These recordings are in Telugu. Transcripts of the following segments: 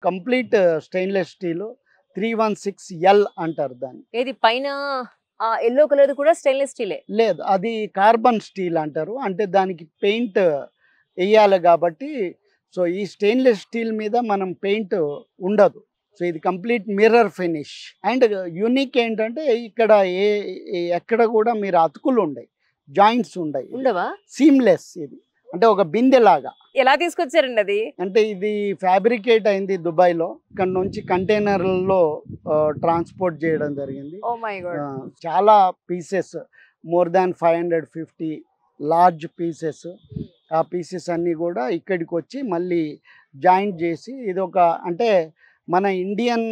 కంప్లీట్ స్టెయిన్‌లెస్ స్టీల్ 316L అంటారు దాన్ని. ఏది పైన యెల్లో కలర్ కూడా స్టెయిన్‌లెస్ స్టీలే. లేదు, అది కార్బన్ స్టీల్ అంటారు. అంటే దానికి పెయింట్ ఎయ్యాలి గాబట్టి, సో, ఈ స్టెయిన్‌లెస్ స్టీల్ మీద మనం పెయింట్ ఉండదు. సో, ఇది complete mirror finish. And unique ఏంటంటే ఇక్కడ ఎక్కడ గూడా మీరు అతుకులుండయి. జాయింట్స్ ఉండయి. ఉండవా? సీమ్‌లెస్ ఇది. అంటే ఒక బిందెలాగా. ఎలా తీసుకొచ్చారండి అది? అంటే ఇది ఫ్యాబ్రికేట్ అయింది దుబాయ్‌లో. ఇక్కడ నుంచి కంటైనర్‌లో ట్రాన్స్‌పోర్ట్ చేయడం జరిగింది. Oh my God! చాలా pieces, more than 550 large pieces. ఆ పీసెస్ అన్నీ కూడా ఇక్కడికొచ్చి మళ్ళీ జాయింట్ చేసి ఇదొక, అంటే మన ఇండియన్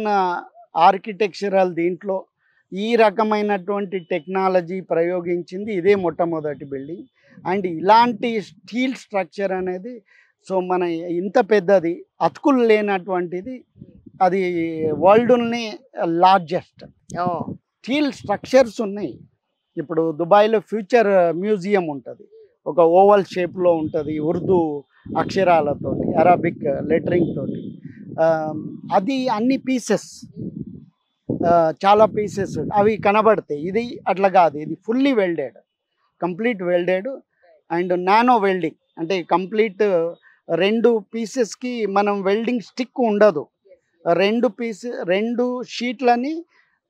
ఆర్కిటెక్చరల్ దీంట్లో ఈ రకమైనటువంటి టెక్నాలజీ ప్రయోగించింది ఇదే మొట్టమొదటి బిల్డింగ్. అండ్ ఇలాంటి స్టీల్ స్ట్రక్చర్ అనేది, సో, మన ఇంత పెద్దది అతుకులు లేనటువంటిది, అది వరల్డ్‌లోనే లార్జెస్ట్ ఓహ్! స్టీల్ స్ట్రక్చర్స్ ఉన్నాయి. ఇప్పుడు దుబాయ్‌లో ఫ్యూచర్ మ్యూజియం ఉంటుంది. ఒక ఓవల్ షేప్‌లో ఉంటుంది, ఉర్దూ అక్షరాలతోటి, అరబిక్ లెటరింగ్ తోటి. అది అన్ని పీసెస్, చాలా పీసెస్ అవి కనబడతాయి. ఇది అట్లా కాదు, ఇది fully welded, complete welded and nano welding. అంటే కంప్లీట్ 2 పీసెస్‌కి మనం వెల్డింగ్ స్టిక్ ఉండదు. 2 షీట్లని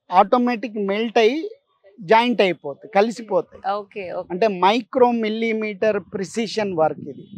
ఆటోమేటిక్ మెల్ట్ అయ్యి జాయింట్ అయిపోతాయి, కలిసిపోతాయి. ఓకే. ఓకే. అంటే మైక్రో మిల్లీమీటర్ ప్రిసిషన్ వర్క్ ఇది.